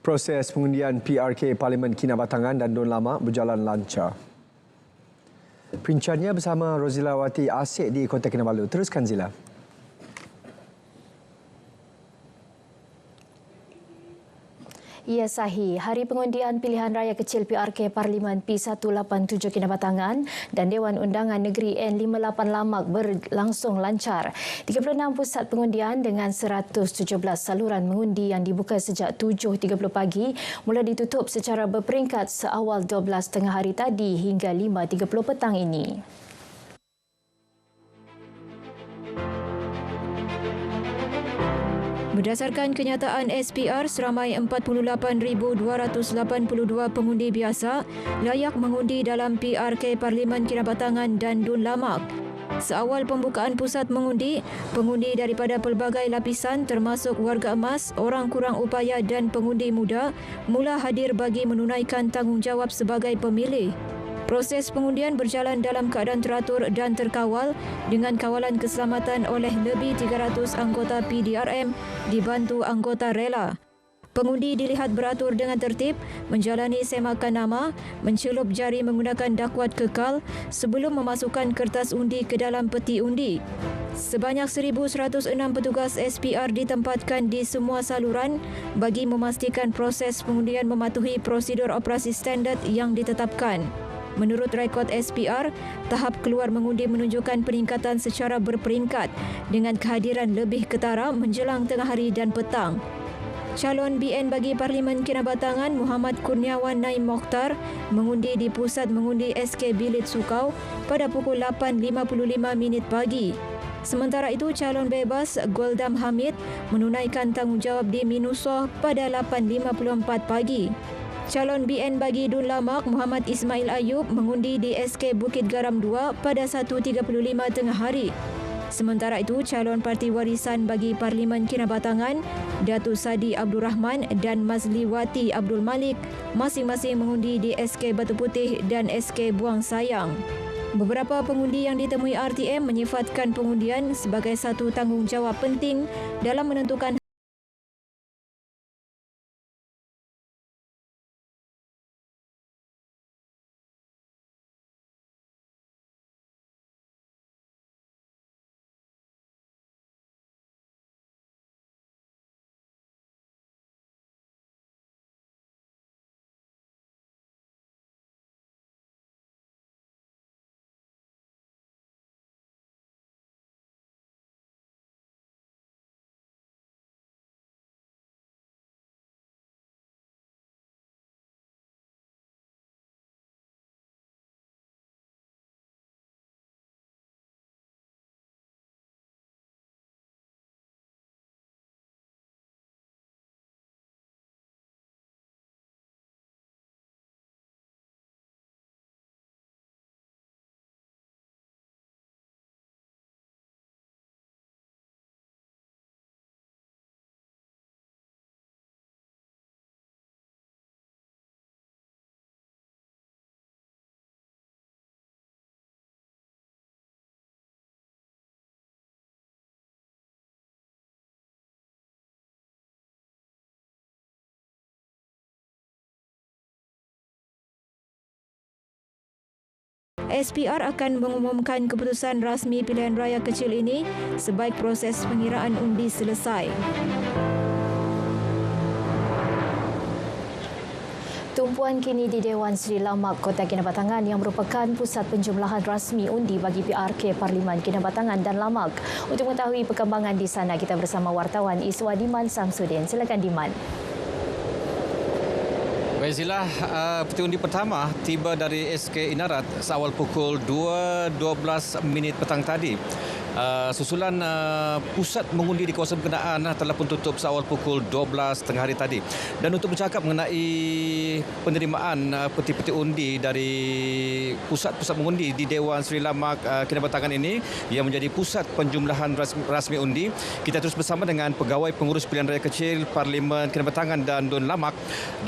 Proses pengundian PRK Parlimen Kinabatangan dan Dun Lamak berjalan lancar. Perincannya bersama Rozila Wati Asyik di Kota Kinabalu. Teruskan Zila. Ya sahih, hari pengundian pilihan raya kecil PRK Parlimen P187 Kinabatangan dan Dewan Undangan Negeri N58 Lamak berlangsung lancar. 36 pusat pengundian dengan 117 saluran mengundi yang dibuka sejak 7.30 pagi mula ditutup secara berperingkat seawal 12 tengah hari tadi hingga 5.30 petang ini. Berdasarkan kenyataan SPR, seramai 48,282 pengundi biasa layak mengundi dalam PRK Parlimen Kinabatangan dan Dun Lamak. Seawal pembukaan pusat mengundi, pengundi daripada pelbagai lapisan termasuk warga emas, orang kurang upaya dan pengundi muda mula hadir bagi menunaikan tanggungjawab sebagai pemilih. Proses pengundian berjalan dalam keadaan teratur dan terkawal dengan kawalan keselamatan oleh lebih 300 anggota PDRM dibantu anggota rela. Pengundi dilihat beratur dengan tertib, menjalani semakan nama, mencelup jari menggunakan dakwat kekal sebelum memasukkan kertas undi ke dalam peti undi. Sebanyak 1,106 petugas SPR ditempatkan di semua saluran bagi memastikan proses pengundian mematuhi prosedur operasi standard yang ditetapkan. Menurut rekod SPR, tahap keluar mengundi menunjukkan peningkatan secara berperingkat dengan kehadiran lebih ketara menjelang tengah hari dan petang. Calon BN bagi Parlimen Kinabatangan Muhammad Kurniawan Naim Mokhtar mengundi di pusat mengundi SK Bilit Sukau pada pukul 8.55 pagi. Sementara itu, calon bebas Goldam Hamid menunaikan tanggungjawab di Minusoh pada 8.54 pagi. Calon BN bagi Dun Lamak Muhammad Ismail Ayub mengundi di SK Bukit Garam 2 pada 1.35 tengah hari. Sementara itu, calon parti warisan bagi Parlimen Kinabatangan Datuk Sadi Abdul Rahman dan Mazli Wati Abdul Malik masing-masing mengundi di SK Batu Putih dan SK Buang Sayang. Beberapa pengundi yang ditemui RTM menyifatkan pengundian sebagai satu tanggungjawab penting dalam menentukan SPR akan mengumumkan keputusan rasmi pilihan raya kecil ini sebaik proses pengiraan undi selesai. Tumpuan kini di Dewan Seri Lamak, Kota Kinabatangan yang merupakan pusat penjumlahan rasmi undi bagi PRK Parlimen Kinabatangan dan Lamak. Untuk mengetahui perkembangan di sana, kita bersama wartawan Iswa Diman Samsudin. Silakan Diman. Baik Zila, peti undi pertama tiba dari SK Inarat seawal pukul 2.12 petang tadi. Susulan pusat mengundi di kawasan berkenaan telah pun tutup seawal pukul 12 tengah hari tadi. Dan untuk bercakap mengenai penerimaan peti-peti undi dari pusat-pusat mengundi di Dewan Seri Lamak Kinabatangan ini yang menjadi pusat penjumlahan rasmi undi, kita terus bersama dengan Pegawai Pengurus Pilihan Raya Kecil Parlimen Kinabatangan dan Dun Lamak,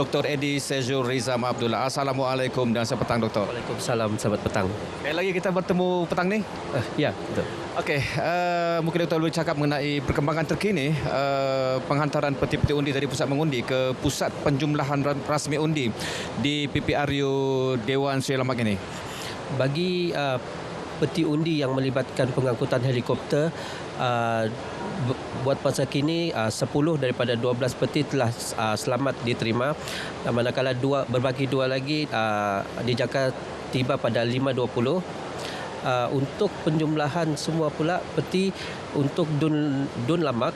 Dr. Edi Sejur Rizam Abdullah. Assalamualaikum dan selamat petang, Doktor. Waalaikumsalam, selamat petang. Lagi kita bertemu petang ni? Ya, betul. Okey, mungkin Dr. boleh cakap mengenai perkembangan terkini penghantaran peti-peti undi dari pusat mengundi ke pusat penjumlahan rasmi undi di PPRU Dewan Seri Lamak ini. Bagi peti undi yang melibatkan pengangkutan helikopter, buat masa kini 10 daripada 12 peti telah selamat diterima, manakala berbagi dua lagi dijangka tiba pada 5.20. Untuk penjumlahan semua pula peti untuk Dun Lamak,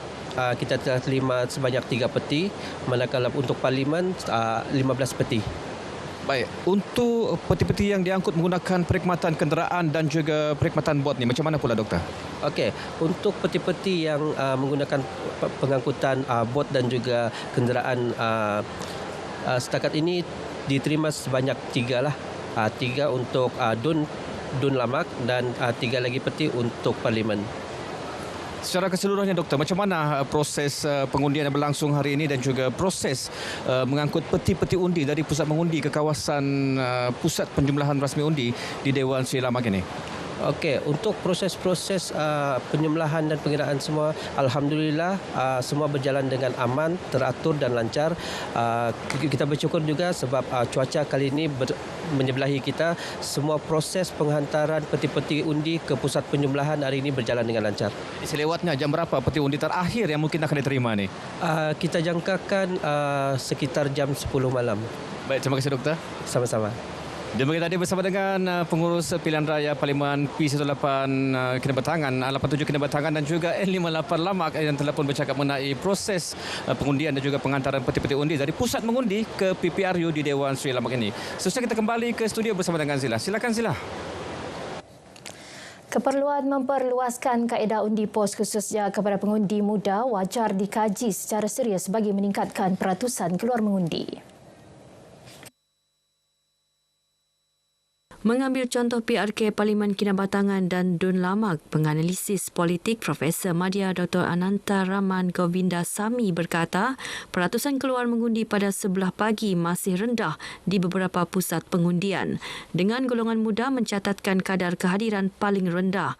kita telah terima sebanyak 3 peti, manakala untuk Parlimen 15 peti. Baik, untuk peti-peti yang diangkut menggunakan perkhidmatan kenderaan dan juga perkhidmatan bot ni, macam mana pula Doktor? Okey, untuk peti-peti yang menggunakan pengangkutan bot dan juga kenderaan, setakat ini diterima sebanyak 3 lah. 3 untuk Dun Lamak dan 3 lagi peti untuk Parlimen. Secara keseluruhannya Doktor, macam mana proses pengundian yang berlangsung hari ini dan juga proses mengangkut peti-peti undi dari pusat mengundi ke kawasan pusat penjumlahan rasmi undi di Dewan Seri Lamak ini? Okey, untuk proses-proses penyembelahan dan pengiraan semua, alhamdulillah semua berjalan dengan aman, teratur dan lancar. Kita bersyukur juga sebab cuaca kali ini menyebelahi kita. Semua proses penghantaran peti-peti undi ke pusat penyembelahan hari ini berjalan dengan lancar. Selewatnya jam berapa peti undi terakhir yang mungkin akan diterima ni? Kita jangkakan sekitar jam 10 malam. Baik, terima kasih Doktor. Sama-sama. Demikian tadi bersama dengan pengurus pilihan raya Parlimen P18 Kinabatangan, 87 Kinabatangan dan juga N58 Lamak yang telah pun bercakap mengenai proses pengundian dan juga penghantaran peti-peti undi dari pusat mengundi ke PPRU di Dewan Seri Lamak ini. Seterusnya kita kembali ke studio bersama dengan Zila. Silakan Zila. Keperluan memperluaskan kaedah undi pos khususnya kepada pengundi muda wajar dikaji secara serius bagi meningkatkan peratusan keluar mengundi. Mengambil contoh PRK Parlimen Kinabatangan dan Dun Lamak, penganalisis politik Profesor Madya Dr. Ananta Raman Govinda Sami berkata, peratusan keluar mengundi pada sebelah pagi masih rendah di beberapa pusat pengundian, dengan golongan muda mencatatkan kadar kehadiran paling rendah.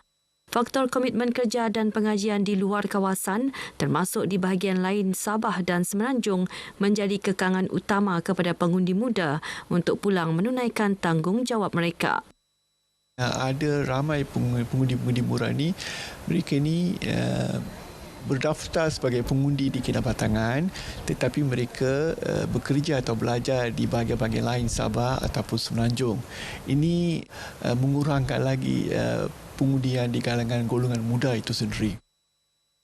Faktor komitmen kerja dan pengajian di luar kawasan, termasuk di bahagian lain Sabah dan Semenanjung, menjadi kekangan utama kepada pengundi muda untuk pulang menunaikan tanggungjawab mereka. Ada ramai pengundi-pengundi muda ni, mereka ni berdaftar sebagai pengundi di Kinabatangan, tetapi mereka bekerja atau belajar di bahagian-bahagian lain Sabah ataupun Semenanjung. Ini mengurangkan lagi pengundian di kalangan golongan muda itu sendiri.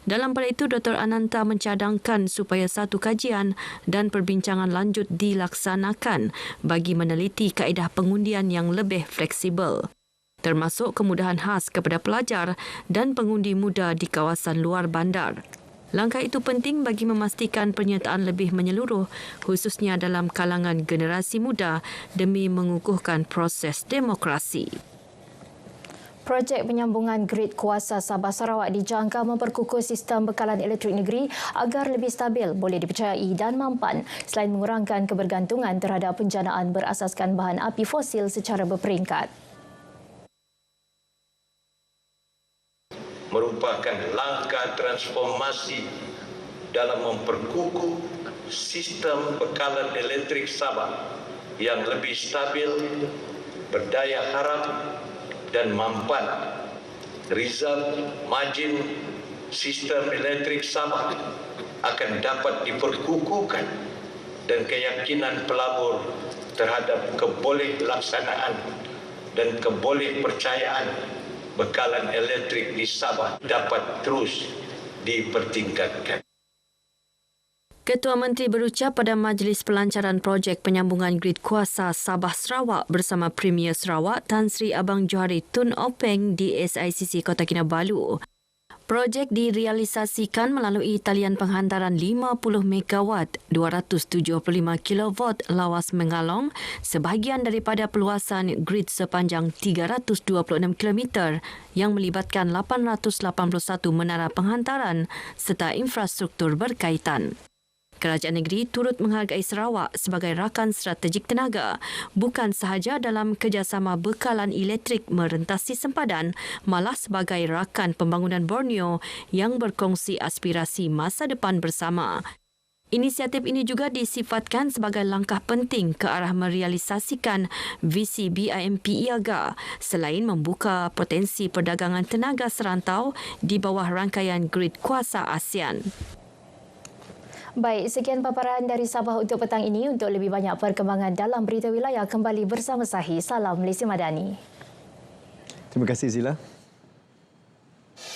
Dalam pada itu, Dr. Ananta mencadangkan supaya satu kajian dan perbincangan lanjut dilaksanakan bagi meneliti kaedah pengundian yang lebih fleksibel, termasuk kemudahan khas kepada pelajar dan pengundi muda di kawasan luar bandar. Langkah itu penting bagi memastikan penyertaan lebih menyeluruh, khususnya dalam kalangan generasi muda demi mengukuhkan proses demokrasi. Projek penyambungan grid kuasa Sabah Sarawak dijangka memperkukuh sistem bekalan elektrik negeri agar lebih stabil, boleh dipercayai dan mampan selain mengurangkan kebergantungan terhadap penjanaan berasaskan bahan api fosil secara berperingkat. Merupakan langkah transformasi dalam memperkukuh sistem bekalan elektrik Sabah yang lebih stabil, berdaya harap dan mampan. Result margin sistem elektrik Sabah akan dapat diperkukuhkan dan keyakinan pelabur terhadap kebolehkelaksanaan dan kebolehpercayaan bekalan elektrik di Sabah dapat terus dipertingkatkan. Ketua Menteri berucap pada Majlis Pelancaran Projek Penyambungan Grid Kuasa Sabah Sarawak bersama Premier Sarawak Tan Sri Abang Johari Tun Openg di SICC Kota Kinabalu. Projek direalisasikan melalui talian penghantaran 50 megawatt 275 kV lawas Mengalong, sebahagian daripada peluasan grid sepanjang 326 km yang melibatkan 881 menara penghantaran serta infrastruktur berkaitan. Kerajaan negeri turut menghargai Sarawak sebagai rakan strategik tenaga, bukan sahaja dalam kerjasama bekalan elektrik merentasi sempadan, malah sebagai rakan pembangunan Borneo yang berkongsi aspirasi masa depan bersama. Inisiatif ini juga disifatkan sebagai langkah penting ke arah merealisasikan visi BIMP IAGA selain membuka potensi perdagangan tenaga serantau di bawah rangkaian Grid Kuasa ASEAN. Baik, sekian paparan dari Sabah untuk petang ini. Untuk lebih banyak perkembangan dalam berita wilayah, kembali bersama Sahi. Salam Malaysia Madani. Terima kasih Zila.